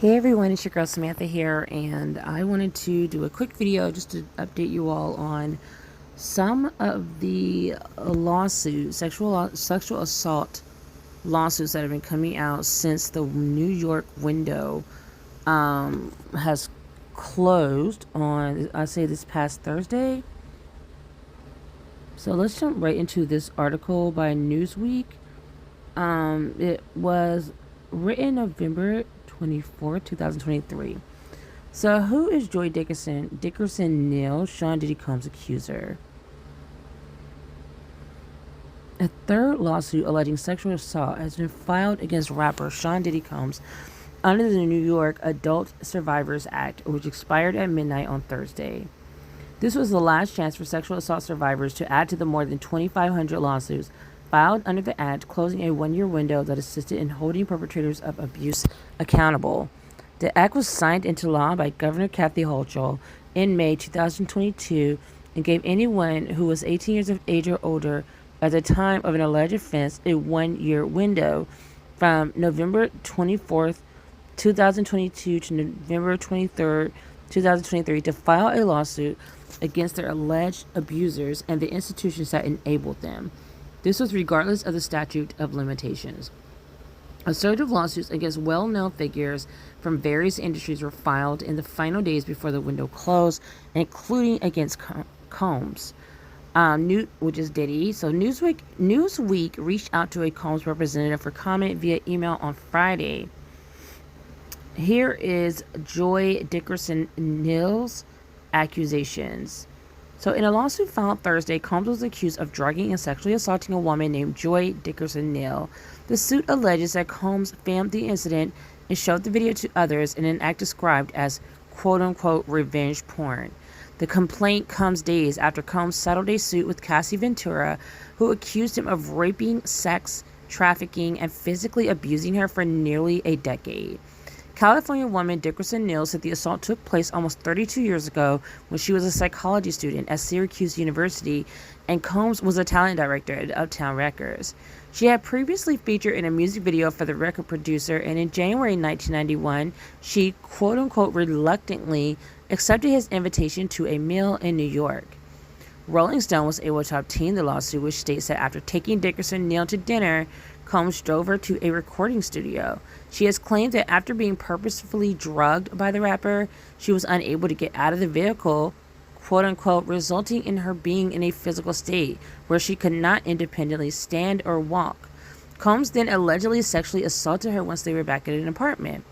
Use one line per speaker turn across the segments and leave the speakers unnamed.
Hey everyone, it's your girl Samantha here, and I wanted to do a quick video just to update you all on some of the lawsuits, sexual assault lawsuits that have been coming out since the New York window has closed on, I say, this past Thursday. So let's jump right into this article by Newsweek. It was written November 24th, 2023. So, who is Joy Dickerson-Neal, Sean Diddy Combs' accuser? A third lawsuit alleging sexual assault has been filed against rapper Sean Diddy Combs under the New York Adult Survivors Act, which expired at midnight on Thursday. This was the last chance for sexual assault survivors to add to the more than 2,500 lawsuits filed under the Act, closing a one-year window that assisted in holding perpetrators of abuse accountable. The Act was signed into law by Governor Kathy Hochul in May 2022 and gave anyone who was 18 years of age or older at the time of an alleged offense a one-year window from November 24th, 2022 to November 23rd, 2023 to file a lawsuit against their alleged abusers and the institutions that enabled them. This was regardless of the statute of limitations. A surge of lawsuits against well-known figures from various industries were filed in the final days before the window closed, including against Combs, which is Diddy. So Newsweek reached out to a Combs representative for comment via email on Friday. Here is Joy Dickerson-Neal's accusations. So in a lawsuit filed Thursday, Combs was accused of drugging and sexually assaulting a woman named Joy Dickerson-Neal. The suit alleges that Combs filmed the incident and showed the video to others in an act described as quote-unquote revenge porn. The complaint comes days after Combs settled a suit with Cassie Ventura, who accused him of raping, sex, trafficking, and physically abusing her for nearly a decade. California woman Dickerson-Neal said the assault took place almost 32 years ago when she was a psychology student at Syracuse University, and Combs was a talent director at Uptown Records. She had previously featured in a music video for the record producer, and in January 1991, she quote-unquote reluctantly accepted his invitation to a meal in New York. Rolling Stone was able to obtain the lawsuit, which states that after taking Dickerson-Neal to dinner, Combs drove her to a recording studio. She has claimed that after being purposefully drugged by the rapper, she was unable to get out of the vehicle, quote-unquote, resulting in her being in a physical state where she could not independently stand or walk. Combs then allegedly sexually assaulted her once they were back at an apartment.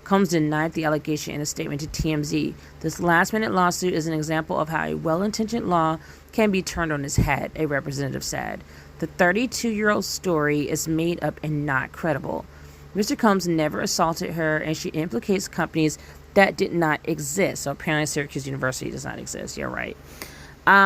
Combs denied the allegation in a statement to TMZ. This last-minute lawsuit is an example of how a well-intentioned law can be turned on its head, a representative said. The 32-year-old story is made up and not credible. Mr. Combs never assaulted her, and she implicates companies that did not exist. So apparently Syracuse University does not exist. You're right.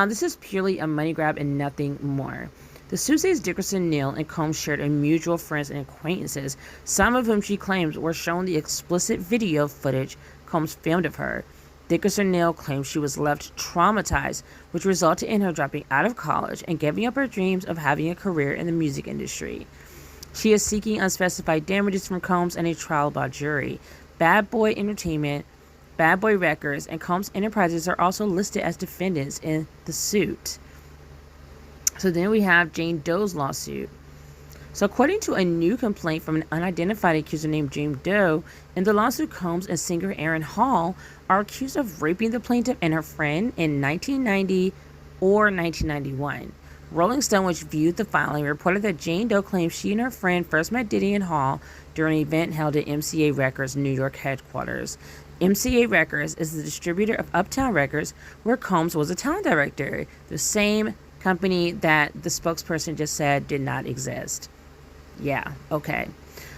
This is purely a money grab and nothing more. The suit says Dickerson-Neal and Combs shared a mutual friends and acquaintances, some of whom she claims were shown the explicit video footage Combs filmed of her. Dickerson-Neal claims she was left traumatized, which resulted in her dropping out of college and giving up her dreams of having a career in the music industry. She is seeking unspecified damages from Combs and a trial by jury. Bad Boy Entertainment, Bad Boy Records, and Combs Enterprises are also listed as defendants in the suit. So then we have Jane Doe's lawsuit. So according to a new complaint from an unidentified accuser named Jane Doe, in the lawsuit, Combs and singer Aaron Hall are accused of raping the plaintiff and her friend in 1990 or 1991. Rolling Stone, which viewed the filing, reported that Jane Doe claims she and her friend first met Diddy and Hall during an event held at MCA Records' New York headquarters. MCA Records is the distributor of Uptown Records, where Combs was a talent director, the same company that the spokesperson just said did not exist. Yeah, okay.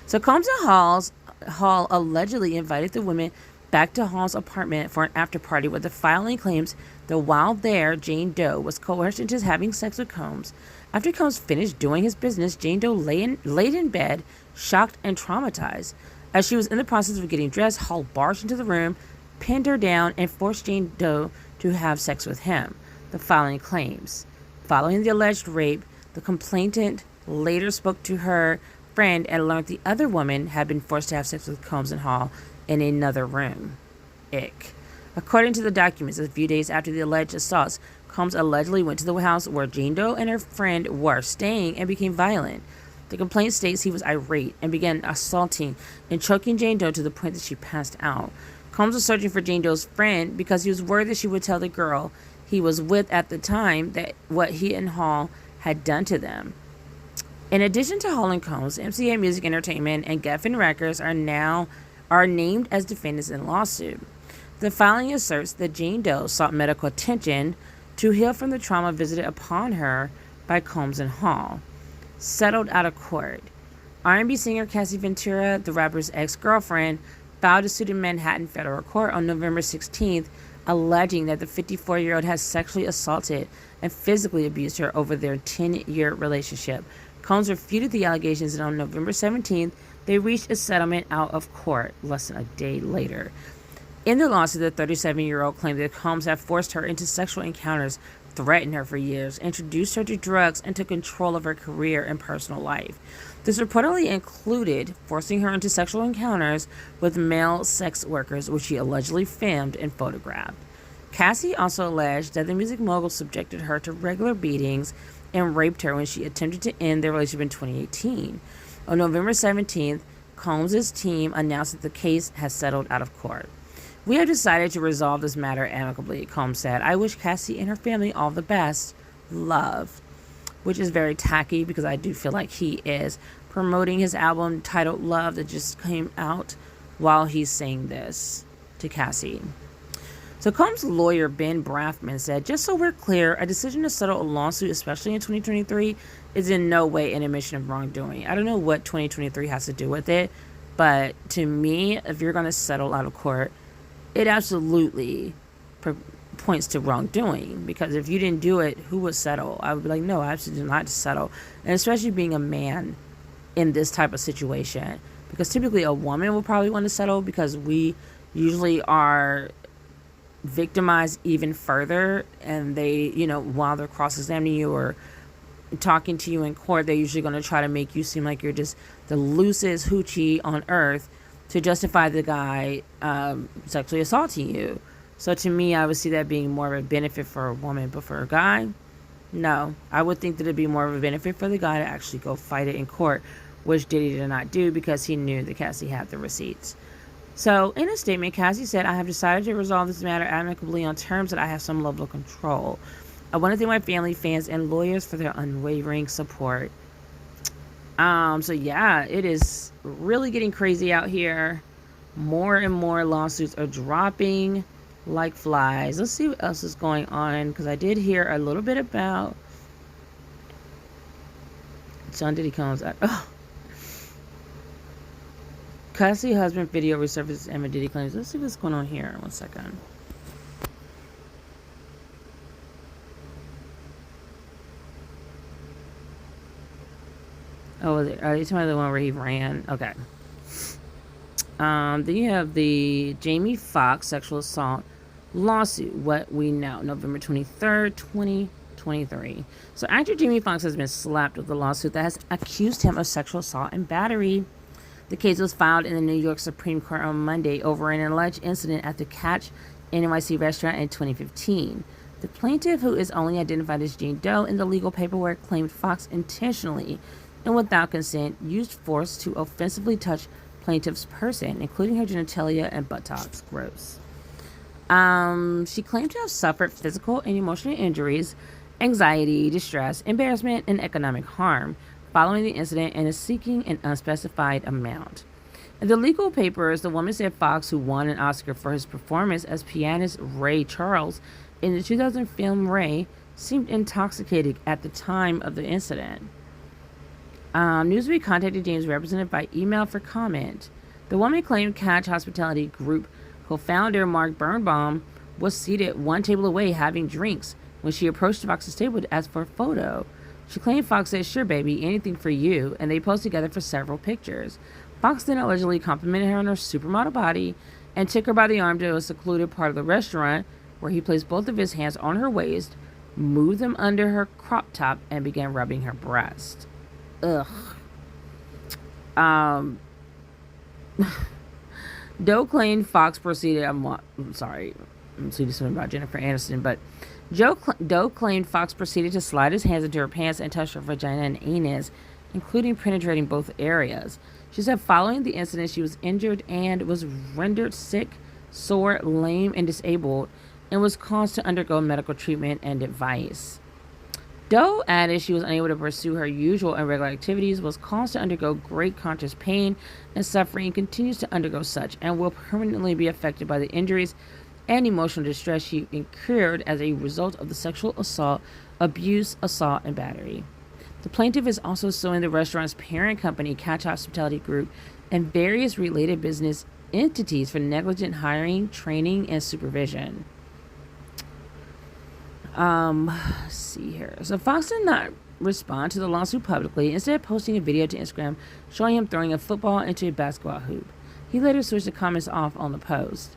So Combs and Hall allegedly invited the women back to Hall's apartment for an after party, where the filing claims that while there, Jane Doe was coerced into having sex with Combs. After Combs finished doing his business, Jane Doe laid in bed, shocked and traumatized. As she was in the process of getting dressed, Hall barged into the room, pinned her down, and forced Jane Doe to have sex with him, the filing claims. Following the alleged rape, the complainant later spoke to her friend and learned the other woman had been forced to have sex with Combs and Hall in another room. Ick. According to the documents, a few days after the alleged assaults, Combs allegedly went to the house where Jane Doe and her friend were staying and became violent. The complaint states he was irate and began assaulting and choking Jane Doe to the point that she passed out. Combs was searching for Jane Doe's friend because he was worried that she would tell the girl he was with at the time that what he and Hall had done to them. In addition to Hall and Combs, MCA Music Entertainment and Geffen Records are named as defendants in the lawsuit. The filing asserts that Jane Doe sought medical attention to heal from the trauma visited upon her by Combs and Hall. Settled out of court. R&B singer Cassie Ventura, the rapper's ex-girlfriend, filed a suit in Manhattan federal court on November 16th, alleging that the 54-year-old had sexually assaulted and physically abused her over their 10-year relationship. Combs refuted the allegations, and on November 17th, they reached a settlement out of court less than a day later. In the lawsuit, the 37-year-old claimed that Combs had forced her into sexual encounters, threatened her for years, introduced her to drugs, and took control of her career and personal life. This reportedly included forcing her into sexual encounters with male sex workers, which she allegedly filmed and photographed. Cassie also alleged that the music mogul subjected her to regular beatings and raped her when she attempted to end their relationship in 2018. On November 17th, Combs' team announced that the case has settled out of court. We have decided to resolve this matter amicably, Combs said. I wish Cassie and her family all the best. Love. Which is very tacky because I do feel like he is promoting his album titled Love that just came out while he's saying this to Cassie. So Combs' lawyer, Ben Braffman, said, just so we're clear, a decision to settle a lawsuit, especially in 2023, is in no way an admission of wrongdoing. I don't know what 2023 has to do with it, but to me, if you're going to settle out of court, it absolutely points to wrongdoing, because if you didn't do it, who would settle? I would be like, no, I absolutely not to settle. And especially being a man in this type of situation, because typically a woman will probably want to settle because we usually are victimized even further, and they, while they're cross-examining you or talking to you in court, they're usually going to try to make you seem like you're just the loosest hoochie on earth to justify the guy sexually assaulting you. So to me, I would see that being more of a benefit for a woman, but for a guy, no. I would think that it'd be more of a benefit for the guy to actually go fight it in court, which Diddy did not do because he knew that Cassie had the receipts. So in a statement, Cassie said, I have decided to resolve this matter amicably on terms that I have some level of control. I want to thank my family, fans, and lawyers for their unwavering support. So yeah, it is really getting crazy out here. More and more lawsuits are dropping like flies. Let's see what else is going on, because I did hear a little bit about John Diddy Combs. Cassie husband video resurfaces Emma Diddy claims. Let's see what's going on here. 1 second. Oh, are they talking about the one where he ran? Okay. Then you have the Jamie Foxx sexual assault lawsuit. What we know, November 23rd, 2023. So actor Jamie Foxx has been slapped with a lawsuit that has accused him of sexual assault and battery. The case was filed in the New York Supreme Court on Monday over an alleged incident at the Catch NYC restaurant in 2015. The plaintiff, who is only identified as Jane Doe in the legal paperwork, claimed Foxx intentionally and without consent used force to offensively touch plaintiff's person, including her genitalia and buttocks. Gross. She claimed to have suffered physical and emotional injuries, anxiety, distress, embarrassment, and economic harm following the incident, and is seeking an unspecified amount. In the legal papers, the woman said Foxx, who won an Oscar for his performance as pianist Ray Charles in the 2000 film Ray, seemed intoxicated at the time of the incident. Newsweek contacted James' representative by email for comment. The woman claimed Catch Hospitality Group co-founder Mark Birnbaum was seated one table away having drinks when she approached Foxx's table to ask for a photo. She claimed Foxx said, "Sure, baby, anything for you," and they posed together for several pictures. Foxx then allegedly complimented her on her supermodel body and took her by the arm to a secluded part of the restaurant where he placed both of his hands on her waist, moved them under her crop top, and began rubbing her breast. Ugh. Um, Doe claimed Foxx proceeded. I'm sorry. I'm seeing something about Jennifer Aniston, but Doe claimed Foxx proceeded to slide his hands into her pants and touch her vagina and anus, including penetrating both areas. She said following the incident, she was injured and was rendered sick, sore, lame, and disabled, and was caused to undergo medical treatment and advice. Doe added she was unable to pursue her usual and regular activities, was caused to undergo great conscious pain and suffering, and continues to undergo such, and will permanently be affected by the injuries and emotional distress she incurred as a result of the sexual assault, abuse, assault, and battery. The plaintiff is also suing the restaurant's parent company, Catch Hospitality Group, and various related business entities for negligent hiring, training, and supervision. Let's see here. So Foxx did not respond to the lawsuit publicly, instead posting a video to Instagram showing him throwing a football into a basketball hoop. He later switched the comments off on the post.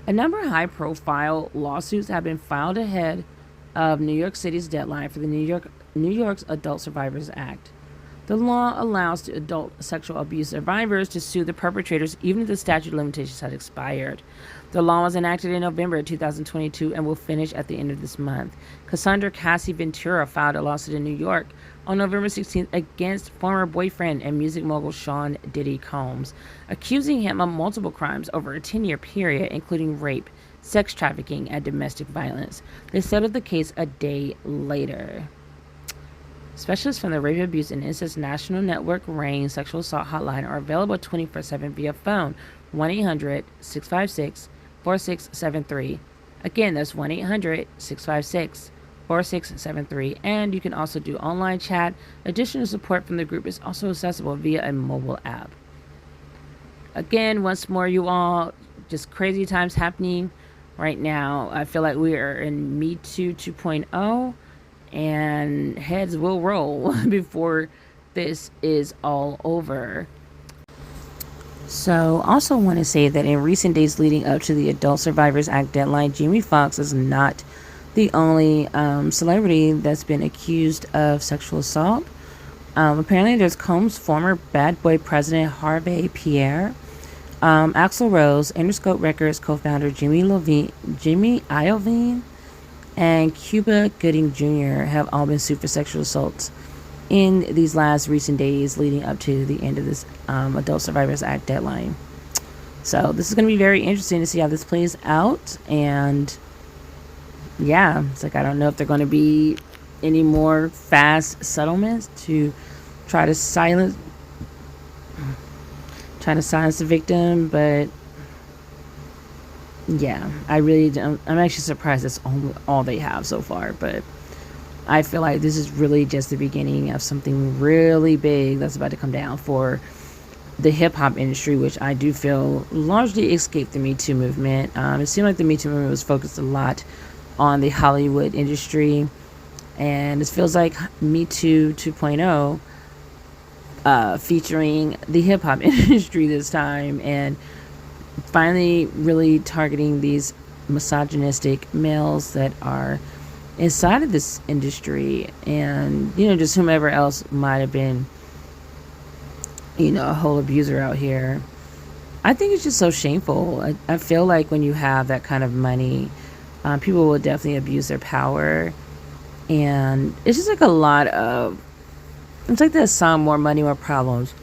A number of high-profile lawsuits have been filed ahead of New York City's deadline for the New York's Adult Survivors Act. The law allows adult sexual abuse survivors to sue the perpetrators even if the statute of limitations has expired. The law was enacted in November 2022 and will finish at the end of this month. Cassandra Cassie Ventura filed a lawsuit in New York on November 16th against former boyfriend and music mogul Sean Diddy Combs, accusing him of multiple crimes over a 10-year period, including rape, sex trafficking, and domestic violence. They settled the case a day later. Specialists from the Rape, Abuse, and Incest National Network RAINN Sexual Assault Hotline are available 24/7 via phone 1-800-656-4673. Again, that's 1-800-656-4673. And you can also do online chat. Additional support from the group is also accessible via a mobile app. Again, once more, you all, just crazy times happening right now. I feel like we are in Me Too 2.0. And heads will roll before this is all over. So, also want to say that in recent days leading up to the Adult Survivors Act deadline, Jamie Foxx is not the only celebrity that's been accused of sexual assault. Apparently, there's Combs' former Bad Boy president, Harve Pierre, Axl Rose, Interscope Records co-founder Jimmy Iovine, and Cuba Gooding Jr. have all been sued for sexual assaults in these last recent days leading up to the end of this Adult Survivors Act deadline. So this is going to be very interesting to see how this plays out. And yeah, it's like I don't know if they're going to be any more fast settlements to try to silence the victim, but yeah, I really don't. I'm actually surprised that's all they have so far, but I feel like this is really just the beginning of something really big that's about to come down for the hip-hop industry, which I do feel largely escaped the Me Too movement. It seemed like the Me Too movement was focused a lot on the Hollywood industry, and it feels like Me Too 2.0 featuring the hip-hop industry this time, and finally really targeting these misogynistic males that are inside of this industry, and just whomever else might have been a whole abuser out here. I think it's just so shameful. I feel like when you have that kind of money, people will definitely abuse their power, and it's just like it's like that song, More Money, More Problems.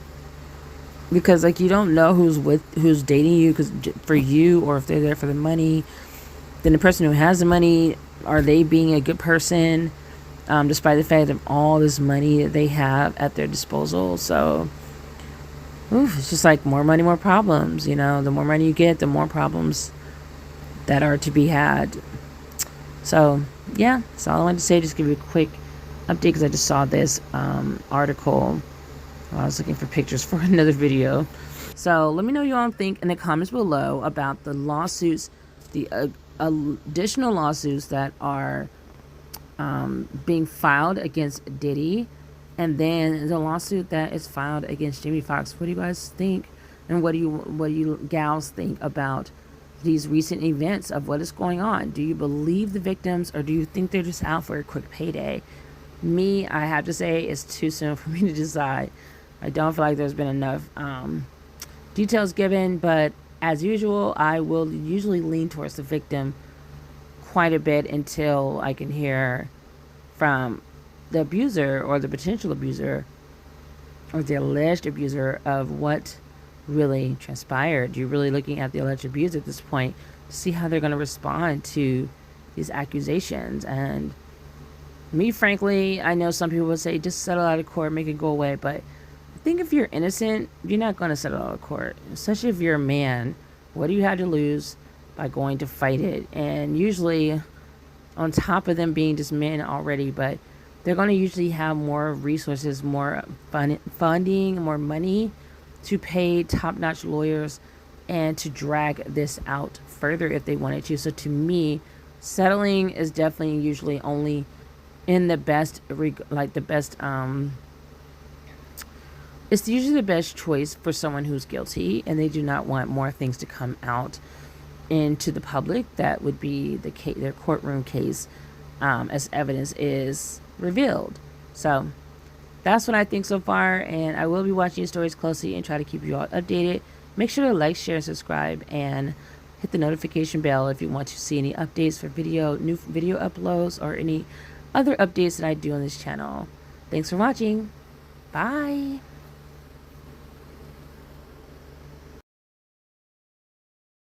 Because you don't know who's dating you for you, or if they're there for the money. Then the person who has the money, are they being a good person, despite the fact of all this money that they have at their disposal? So, it's just like more money, more problems. The more money you get, the more problems that are to be had. So yeah, that's all I wanted to say. Just give you a quick update because I just saw this article. I was looking for pictures for another video. So let me know what you all think in the comments below about the lawsuits, the additional lawsuits that are being filed against Diddy, and then the lawsuit that is filed against Jamie Foxx. What do you guys think? And what do you gals think about these recent events of what is going on? Do you believe the victims, or do you think they're just out for a quick payday? Me, I have to say, it's too soon for me to decide. I don't feel like there's been enough details given, but as usual, I will usually lean towards the victim quite a bit until I can hear from the abuser or the potential abuser or the alleged abuser of what really transpired. You're really looking at the alleged abuser at this point to see how they're going to respond to these accusations. And me, frankly, I know some people would say just settle out of court, make it go away, but I think if you're innocent, you're not going to settle out of court, especially if you're a man. What do you have to lose by going to fight it? And usually, on top of them being just men already, but they're going to usually have more resources, more funding, more money to pay top-notch lawyers and to drag this out further if they wanted to. So to me, settling is definitely usually only in the best, it's usually the best choice for someone who's guilty and they do not want more things to come out into the public. That would be the case, their courtroom case, as evidence is revealed. So that's what I think so far, and I will be watching these stories closely and try to keep you all updated. Make sure to like, share, and subscribe, and hit the notification bell if you want to see any updates for new video uploads or any other updates that I do on this channel. Thanks for watching. Bye.